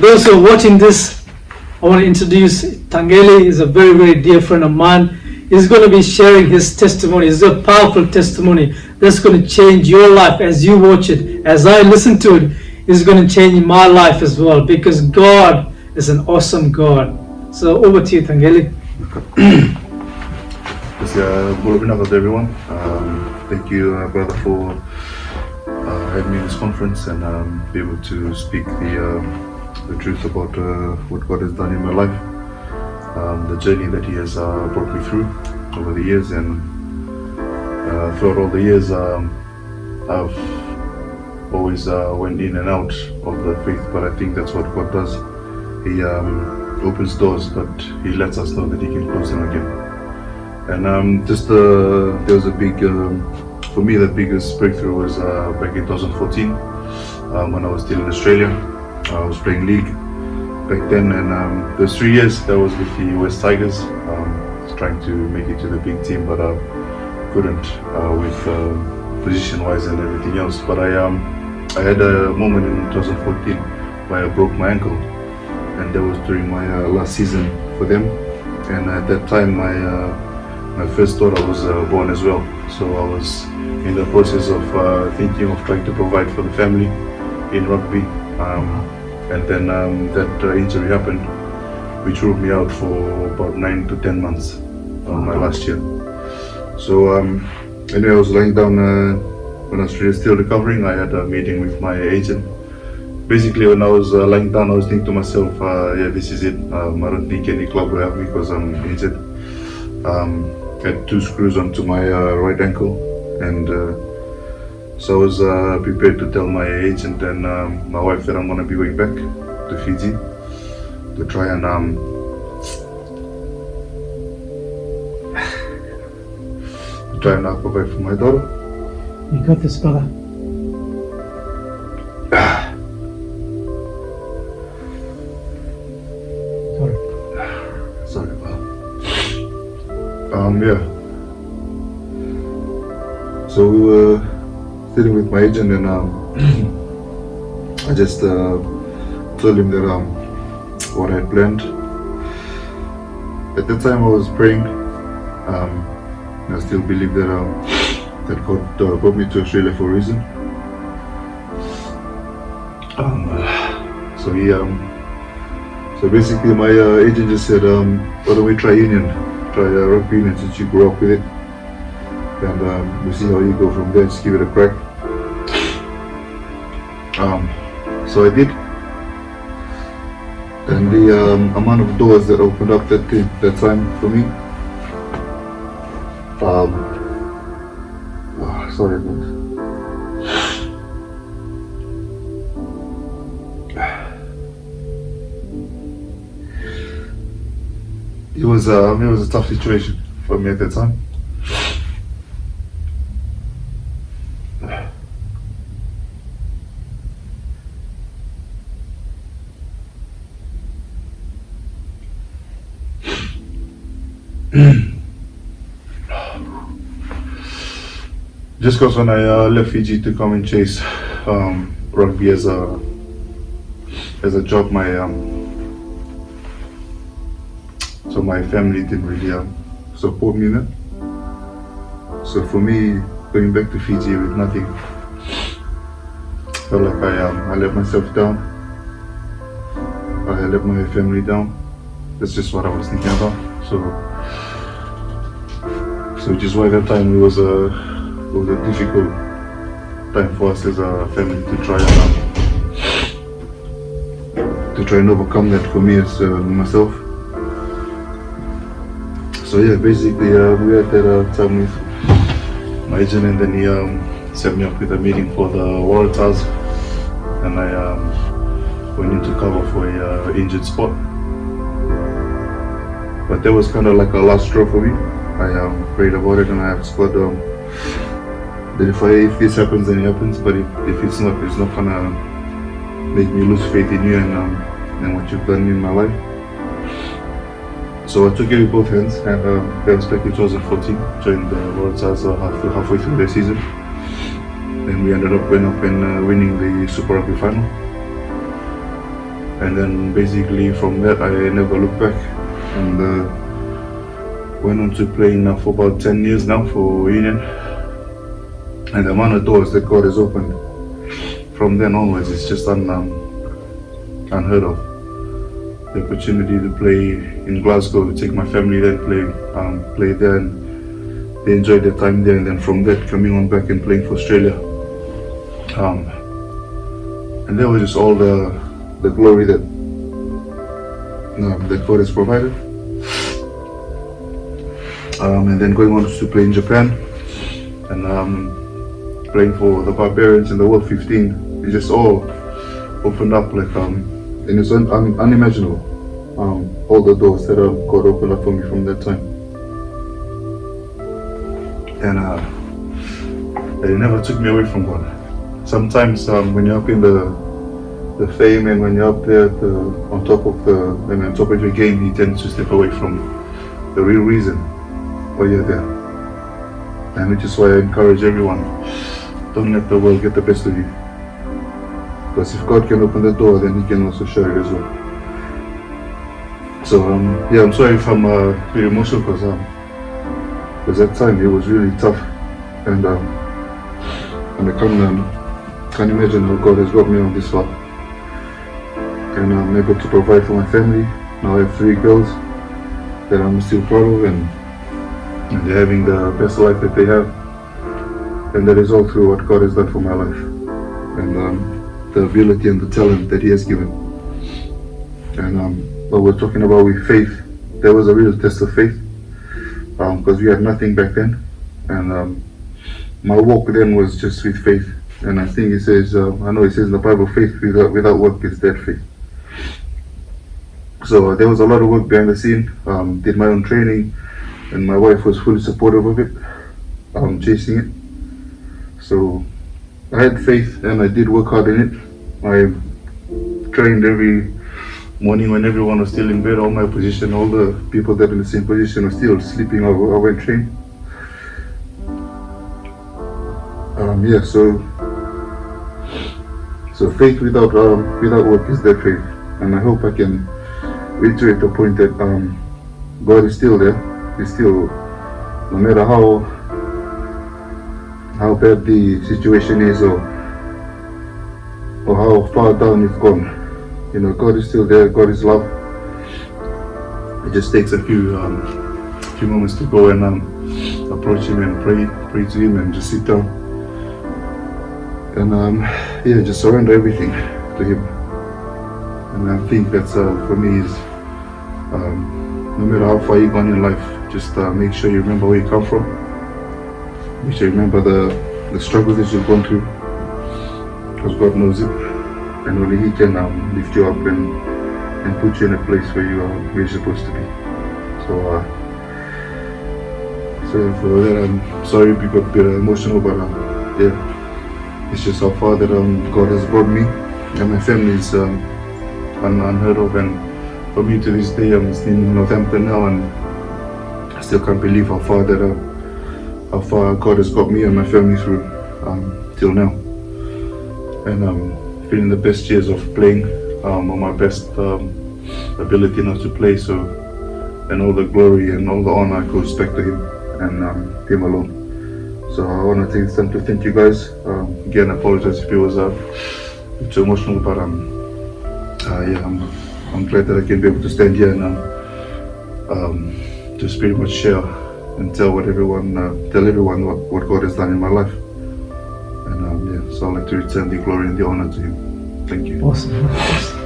those who are watching this, I want to introduce Taqele. Is a very, very dear friend of mine. He's going to be sharing his testimony. It's a powerful testimony that's going to change your life as you watch it. As I listen to it, it's going to change my life as well, because God is an awesome God. So over to you, Taqele. Good evening, everyone. Thank you, brother, for having me in this conference and be able to speak the truth about what God has done in my life, the journey that He has brought me through over the years, and throughout all the years, I've always went in and out of the faith. But I think that's what God does. He opens doors, but He lets us know that He can close them again. And there was a big, for me, the biggest breakthrough was back in 2014 when I was still in Australia. I was playing league back then, and those 3 years that was with the West Tigers, trying to make it to the big team, but couldn't with position-wise and everything else. But I had a moment in 2014 where I broke my ankle, and that was during my last season for them. And at that time, my first daughter was born as well, so I was in the process of thinking of trying to provide for the family in rugby, and then that injury happened, which ruled me out for about 9 to 10 months my last year. So anyway, I was lying down when I was still recovering. I had a meeting with my agent. Basically, when I was lying down, I was thinking to myself, yeah, this is it. I don't think any club will have me because I'm injured. Had 2 screws onto my right ankle, and so I was prepared to tell my agent and my wife that I'm going to be going back to Fiji to try and provide for my daughter. You got this, brother. Sorry about yeah. So we were sitting with my agent, and I just told him that what I had planned. At that time I was praying. I still believe that God brought me to Australia for a reason. So basically my agent just said, why don't we try rugby union, since you grew up with it, and we'll see how you go from there. Just give it a crack. So I did, and the amount of doors that opened up that time for me, sorry about that. It was a tough situation for me at that time. Just because when I left Fiji to come and chase rugby as a job, so my family didn't really support me then. So for me, going back to Fiji with nothing, felt like I let myself down. I let my family down. That's just what I was thinking about. So which is why that time it was a difficult time for us as a family to try and overcome that for me as myself. So yeah, basically we had that time with my agent, and then he set me up with a meeting for the Waratahs, and I went into cover for a injured spot. But that was kind of like a last straw for me. I prayed about it, and I asked God that if this happens, then it happens. But if it's not gonna make me lose faith in you and what you've done in my life. So I took it with both hands, and that was back in 2014. Joined the Waratahs halfway through the season. Then we ended up winning the Super Rugby final. And then basically from that I never looked back, and went on to play now for about 10 years now for Union. And the amount of doors that God has opened from then onwards is just unheard of. The opportunity to play in Glasgow, take my family there, play there, and they enjoyed their time there. And then from that, coming on back and playing for Australia. And that was just all the glory that God has provided. And then going on to play in Japan, and playing for the Barbarians in the World 15, it just all opened up and it's unimaginable. All the doors that God opened up for me from that time, and it never took me away from God. Sometimes when you're up in the fame, and when you're up there on top of your game, you tend to step away from the real reason why you're there. And which is why I encourage everyone, don't let the world get the best of you. Because if God can open the door, then He can also shut it as well. So I'm sorry if I'm very emotional, because that time it was really tough, and I can't imagine how God has brought me on this far. And I'm able to provide for my family. Now I have 3 girls that I'm still proud of, and they're having the best life that they have. And that is all through what God has done for my life, and the ability and the talent that He has given. And what we're talking about with faith, there was a real test of faith, because we had nothing back then, and my walk then was just with faith. And I think it says, I know it says in the Bible, faith without work is dead faith. So there was a lot of work behind the scene. Did my own training, and my wife was fully supportive of it, chasing it. So I had faith, and I did work hard in it. I trained every morning when everyone was still in bed. All my position, all the people that were in the same position were still sleeping. I went train. So faith without work is dead faith. And I hope I can reiterate the point that God is still there. He's still, no matter how bad the situation is, or how far down it's gone, God is still there. God is love. It just takes a few moments to go and approach Him and pray to Him, and just sit down and just surrender everything to Him. And I think that's for me is no matter how far you've gone in life, just make sure you remember where you come from. Make sure you remember the struggles that you've gone through, because God knows it, and only He can lift you up and put you in a place where you're supposed to be. So for that, I'm sorry we got a bit emotional, but it's just how far that God has brought me, and my family is unheard of. And for me, to this day, I'm in Northampton now, and I still can't believe how far God has got me and my family through till now. And feeling the best years of playing, on my best ability not to play. So, and all the glory and all the honor I could expect to Him, and Him alone. So I want to take this time to thank you guys. Again, I apologize if it was too emotional, but I'm glad that I can be able to stand here and just pretty much share and tell everyone what God has done in my life. And so I'd like to return the glory and the honor to Him. Thank you. Awesome.